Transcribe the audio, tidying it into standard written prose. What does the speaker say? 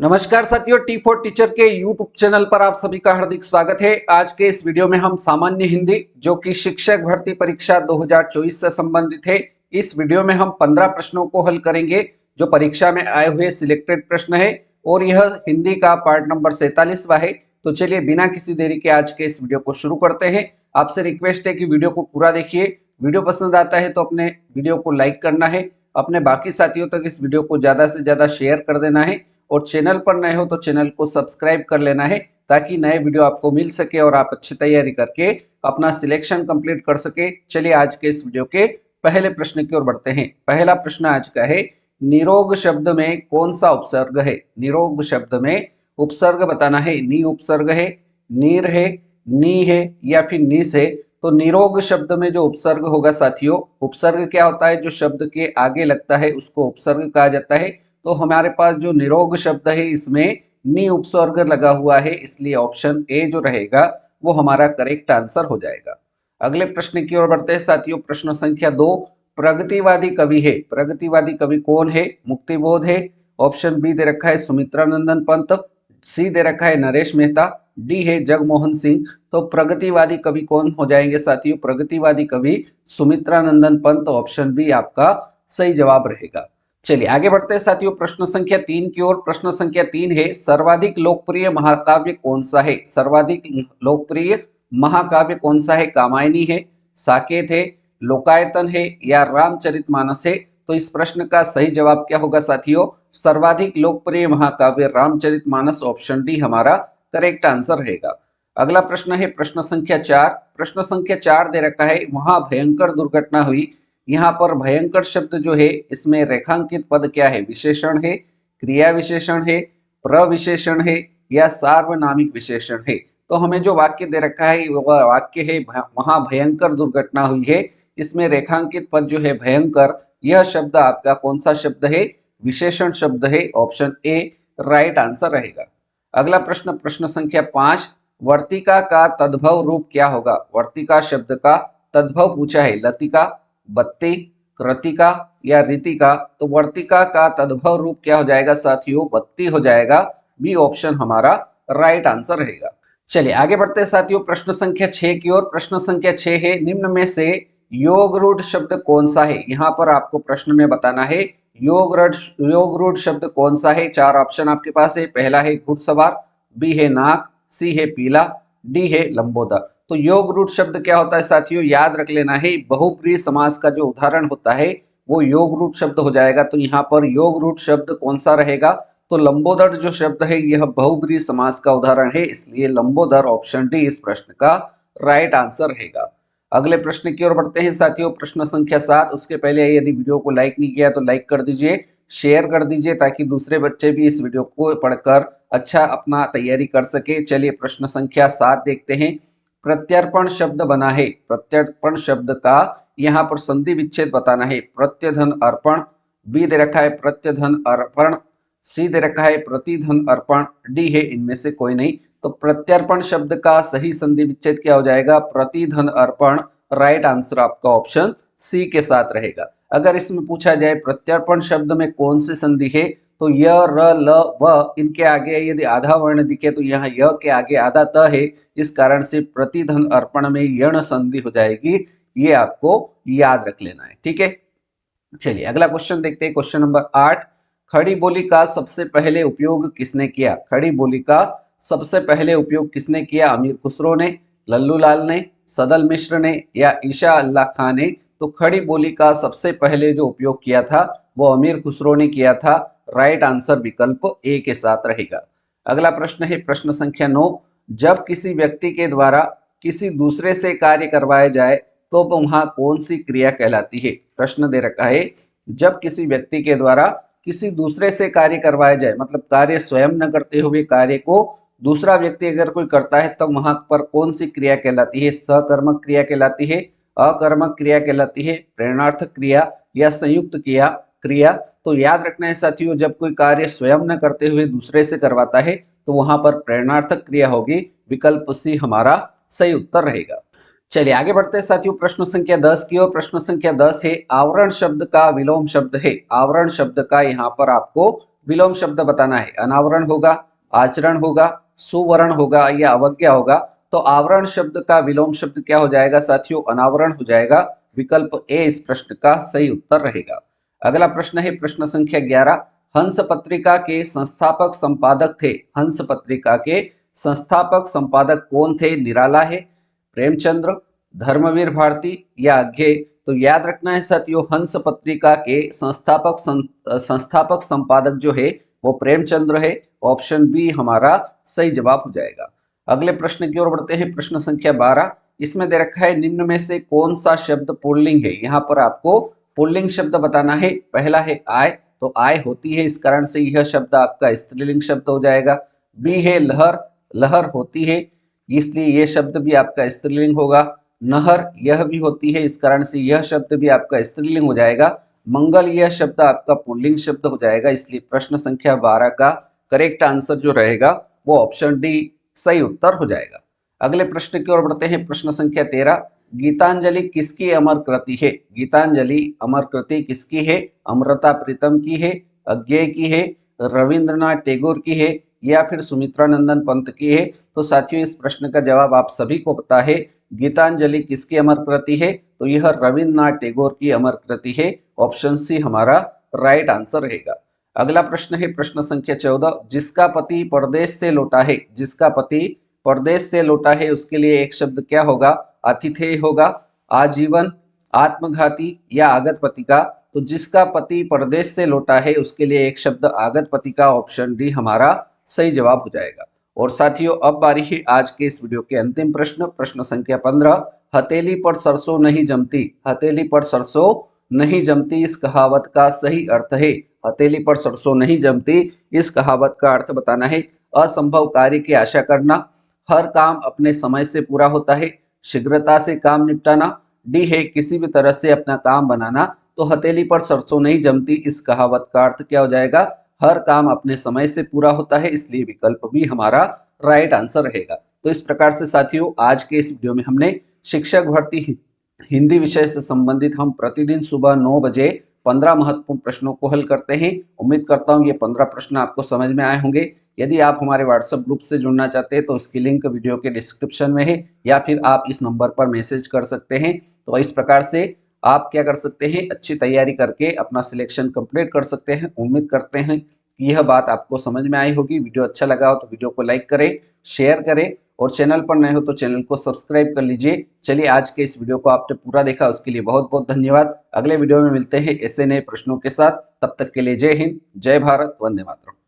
नमस्कार साथियों, T for teacher के यूट्यूब चैनल पर आप सभी का हार्दिक स्वागत है। आज के इस वीडियो में हम सामान्य हिंदी जो कि शिक्षक भर्ती परीक्षा 2024 से संबंधित है, इस वीडियो में हम 15 प्रश्नों को हल करेंगे जो परीक्षा में आए हुए सिलेक्टेड प्रश्न है और यह हिंदी का पार्ट नंबर 47वां है। तो चलिए बिना किसी देरी के आज के इस वीडियो को शुरू करते हैं। आपसे रिक्वेस्ट है कि वीडियो को पूरा देखिए। वीडियो पसंद आता है तो अपने वीडियो को लाइक करना है, अपने बाकी साथियों तक इस वीडियो को ज्यादा से ज्यादा शेयर कर देना है और चैनल पर नए हो तो चैनल को सब्सक्राइब कर लेना है ताकि नए वीडियो आपको मिल सके और आप अच्छी तैयारी करके अपना सिलेक्शन कंप्लीट कर सके। चलिए आज के इस वीडियो के पहले प्रश्न की ओर बढ़ते हैं। पहला प्रश्न आज का है, निरोग शब्द में कौन सा उपसर्ग है? निरोग शब्द में उपसर्ग बताना है। नी उपसर्ग है, नीर है, नी है या फिर निस है। तो निरोग शब्द में जो उपसर्ग होगा साथियों, उपसर्ग क्या होता है? जो शब्द के आगे लगता है उसको उपसर्ग कहा जाता है। तो हमारे पास जो निरोग शब्द है इसमें नि उपसर्ग लगा हुआ है, इसलिए ऑप्शन ए जो रहेगा वो हमारा करेक्ट आंसर हो जाएगा। अगले प्रश्न की ओर बढ़ते हैं साथियों। प्रश्न संख्या 2, प्रगतिवादी कवि है। प्रगतिवादी कवि कौन है? मुक्तिबोध है। ऑप्शन बी दे रखा है सुमित्रानंदन पंत, सी दे रखा है नरेश मेहता, डी है जगमोहन सिंह। तो प्रगतिवादी कवि कौन हो जाएंगे साथियों? प्रगतिवादी कवि सुमित्रानंदन पंत, ऑप्शन बी आपका सही जवाब रहेगा। चलिए आगे बढ़ते हैं साथियों प्रश्न संख्या 3 की ओर। प्रश्न संख्या 3 है, सर्वाधिक लोकप्रिय महाकाव्य कौन सा है? सर्वाधिक लोकप्रिय महाकाव्य कौन सा है? कामायनी है, साकेत है, लोकायतन है या रामचरितमानस है? तो इस प्रश्न का सही जवाब क्या होगा साथियों? सर्वाधिक लोकप्रिय महाकाव्य रामचरितमानस, ऑप्शन डी हमारा करेक्ट आंसर रहेगा। अगला प्रश्न है प्रश्न संख्या 4। प्रश्न संख्या 4 दे रखा है, वहां भयंकर दुर्घटना हुई। यहाँ पर भयंकर शब्द जो है इसमें रेखांकित पद क्या है? विशेषण है, क्रिया विशेषण है, प्रविशेषण है या सार्वनामिक विशेषण है? तो हमें जो वाक्य दे रखा है वह वाक्य है वहां भयंकर दुर्घटना हुई है। इसमें रेखांकित पद जो है भयंकर, यह शब्द आपका कौन सा शब्द है? विशेषण शब्द है, ऑप्शन ए राइट आंसर रहेगा। अगला प्रश्न प्रश्न संख्या 5, वर्तिका का तद्भव रूप क्या होगा? वर्तिका शब्द का तद्भव पूछा है। लतिका, बत्ती, कृतिका या रीतिका? तो वर्तिका का तद्भव रूप क्या हो जाएगा साथियों? बत्ती हो जाएगा। बी ऑप्शन हमारा राइट आंसर रहेगा। चलिए आगे बढ़ते हैं साथियों प्रश्न संख्या 6 की ओर। प्रश्न संख्या 6 है, निम्न में से योग रूढ़ शब्द कौन सा है? यहाँ पर आपको प्रश्न में बताना है योग रूढ़ शब्द कौन सा है। 4 ऑप्शन आपके पास है। पहला है घुड़सवार, बी है नाक, सी है पीला, डी है लंबोदर। तो योग रूढ़ शब्द क्या होता है साथियों? याद रख लेना है, बहुप्रिय समास का जो उदाहरण होता है वो योग रूढ़ शब्द हो जाएगा। तो यहाँ पर योग रूढ़ शब्द कौन सा रहेगा? तो लंबोदर जो शब्द है यह बहुब्रीहि समास का उदाहरण है, इसलिए लंबोदर, ऑप्शन डी इस प्रश्न का राइट आंसर रहेगा। अगले प्रश्न की ओर बढ़ते हैं साथियों प्रश्न संख्या 7। उसके पहले यदि वीडियो को लाइक नहीं किया तो लाइक कर दीजिए, शेयर कर दीजिए ताकि दूसरे बच्चे भी इस वीडियो को पढ़कर अच्छा अपना तैयारी कर सके। चलिए प्रश्न संख्या 7 देखते हैं। प्रत्यर्पण शब्द बना है। प्रत्यर्पण शब्द का यहाँ पर संधि विच्छेद बताना है। प्रत्यधन अर्पण, बी दे रखा है प्रत्यधन अर्पण, सी दे रखा है प्रतिधन अर्पण, डी है इनमें से कोई नहीं। तो प्रत्यर्पण शब्द का सही संधि विच्छेद क्या हो जाएगा? प्रतिधन अर्पण। राइट आंसर आपका ऑप्शन सी के साथ रहेगा। अगर इसमें पूछा जाए प्रत्यर्पण शब्द में कौन सी संधि है, तो य, र, ल, व, इनके आगे यदि आधा वर्ण दिखे तो यहाँ य के आगे आधा त है, इस कारण से प्रतिधन अर्पण में यण संधि हो जाएगी। ये आपको याद रख लेना है, ठीक है। चलिए अगला क्वेश्चन देखते हैं, क्वेश्चन नंबर 8। खड़ी बोली का सबसे पहले उपयोग किसने किया? खड़ी बोली का सबसे पहले उपयोग किसने किया? अमीर खुसरो ने, लल्लू लाल ने, सदल मिश्र ने या ईशा अल्लाह खां ने? तो खड़ी बोली का सबसे पहले जो उपयोग किया था वो अमीर खुसरो ने किया था। राइट आंसर विकल्प ए के साथ रहेगा। अगला प्रश्न है प्रश्न संख्या 9। जब किसी व्यक्ति के द्वारा किसी दूसरे से कार्य करवाया जाए तो वहां कौन सी क्रिया कहलाती है? प्रश्न दे रखा है, जब किसी व्यक्ति के द्वारा किसी दूसरे से कार्य करवाया जाए, मतलब कार्य स्वयं न करते हुए कार्य को दूसरा व्यक्ति अगर कोई करता है तब वहां पर कौन सी क्रिया कहलाती है? सकर्मक क्रिया कहलाती है, अकर्मक क्रिया कहलाती है, प्रेरणार्थक क्रिया या संयुक्त क्रिया? तो याद रखना है साथियों, जब कोई कार्य स्वयं न करते हुए दूसरे से करवाता है तो वहां पर प्रेरणार्थक क्रिया होगी। विकल्प सी हमारा सही उत्तर रहेगा। चलिए आगे बढ़ते हैं साथियों प्रश्न संख्या 10 की ओर। प्रश्न संख्या 10 है, आवरण शब्द का विलोम शब्द है। आवरण शब्द का यहाँ पर आपको विलोम शब्द बताना है। अनावरण होगा, आचरण होगा, सुवर्ण होगा या अवज्ञा होगा। तो आवरण शब्द का विलोम शब्द क्या हो जाएगा साथियों? अनावरण हो जाएगा। विकल्प ए इस प्रश्न का सही उत्तर रहेगा। अगला प्रश्न है प्रश्न संख्या 11। हंस पत्रिका के संस्थापक संपादक थे। हंस पत्रिका के संस्थापक संपादक कौन थे? निराला है, प्रेमचंद्र, धर्मवीर भारती या अज्ञे। तो याद रखना है साथियों, हंस पत्रिका के संस्थापक संपादक जो है वो प्रेमचंद्र है। ऑप्शन बी हमारा सही जवाब हो जाएगा। अगले प्रश्न की ओर बढ़ते हैं। प्रश्न संख्या 12। इसमें दे रखा है निम्न में से कौन सा शब्द पुल्लिंग है? यहाँ पर आपको पुल्लिंग शब्द बताना है। पहला है आय, तो आय होती है, इस कारण से यह शब्द आपका स्त्रीलिंग शब्द हो जाएगा। बी है लहर, लहर होती है, इसलिए यह शब्द भी आपका स्त्रीलिंग होगा। नहर यह भी होती है, इस कारण से यह शब्द भी आपका स्त्रीलिंग हो जाएगा। मंगल यह शब्द आपका पुल्लिंग शब्द हो जाएगा। इसलिए प्रश्न संख्या 12 का करेक्ट आंसर जो रहेगा वो ऑप्शन डी सही उत्तर हो जाएगा। अगले प्रश्न की ओर बढ़ते हैं। प्रश्न संख्या 13। गीतांजलि किसकी अमर कृति है? गीतांजलि अमर कृति किसकी है? अमृता प्रीतम की है, अज्ञेय की है, रविंद्रनाथ टैगोर की है या फिर सुमित्रानंदन पंत की है। तो साथियों इस प्रश्न का जवाब आप सभी को पता है। गीतांजलि किसकी अमर कृति है? तो यह रविंद्रनाथ टैगोर की अमर कृति है। ऑप्शन सी हमारा राइट आंसर रहेगा। अगला प्रश्न है प्रश्न संख्या 14। जिसका पति परदेश से लौटा है, जिसका पति परदेश से लौटा है उसके लिए एक शब्द क्या होगा? आतिथेय होगा, आजीवन, आत्मघाती या आगत पति का। तो जिसका पति परदेश से लौटा है उसके लिए एक शब्द आगत पति का। ऑप्शन डी हमारा सही जवाब हो जाएगा। और साथियों अब बारी है आज के इस वीडियो के अंतिम प्रश्न, प्रश्न संख्या 15। हथेली पर सरसों नहीं जमती, हथेली पर सरसों नहीं जमती इस कहावत का सही अर्थ है। हथेली पर सरसों नहीं जमती इस कहावत का अर्थ बताना है। असंभव कार्य की आशा करना, हर काम अपने समय से पूरा होता है, शीघ्रता से काम निपटाना, डी है किसी भी तरह से अपना काम बनाना। तो हथेली पर सरसों नहीं जमती इस कहावत का अर्थ क्या हो जाएगा? हर काम अपने समय से पूरा होता है, इसलिए विकल्प भी हमारा राइट आंसर रहेगा। तो इस प्रकार से साथियों आज के इस वीडियो में हमने शिक्षक भर्ती हिंदी विषय से संबंधित हम प्रतिदिन सुबह 9 बजे 15 महत्वपूर्ण प्रश्नों को हल करते हैं। उम्मीद करता हूं ये 15 प्रश्न आपको समझ में आए होंगे। यदि आप हमारे व्हाट्सएप ग्रुप से जुड़ना चाहते हैं तो उसकी लिंक वीडियो के डिस्क्रिप्शन में है या फिर आप इस नंबर पर मैसेज कर सकते हैं। तो इस प्रकार से आप क्या कर सकते हैं, अच्छी तैयारी करके अपना सिलेक्शन कंप्लीट कर सकते हैं। उम्मीद करते हैं कि यह बात आपको समझ में आई होगी। वीडियो अच्छा लगा हो तो वीडियो को लाइक करें, शेयर करें और चैनल पर नए हो तो चैनल को सब्सक्राइब कर लीजिए। चलिए आज के इस वीडियो को आपने पूरा देखा उसके लिए बहुत बहुत धन्यवाद। अगले वीडियो में मिलते हैं ऐसे नए प्रश्नों के साथ। तब तक के लिए जय हिंद, जय भारत, वंदे मातरम।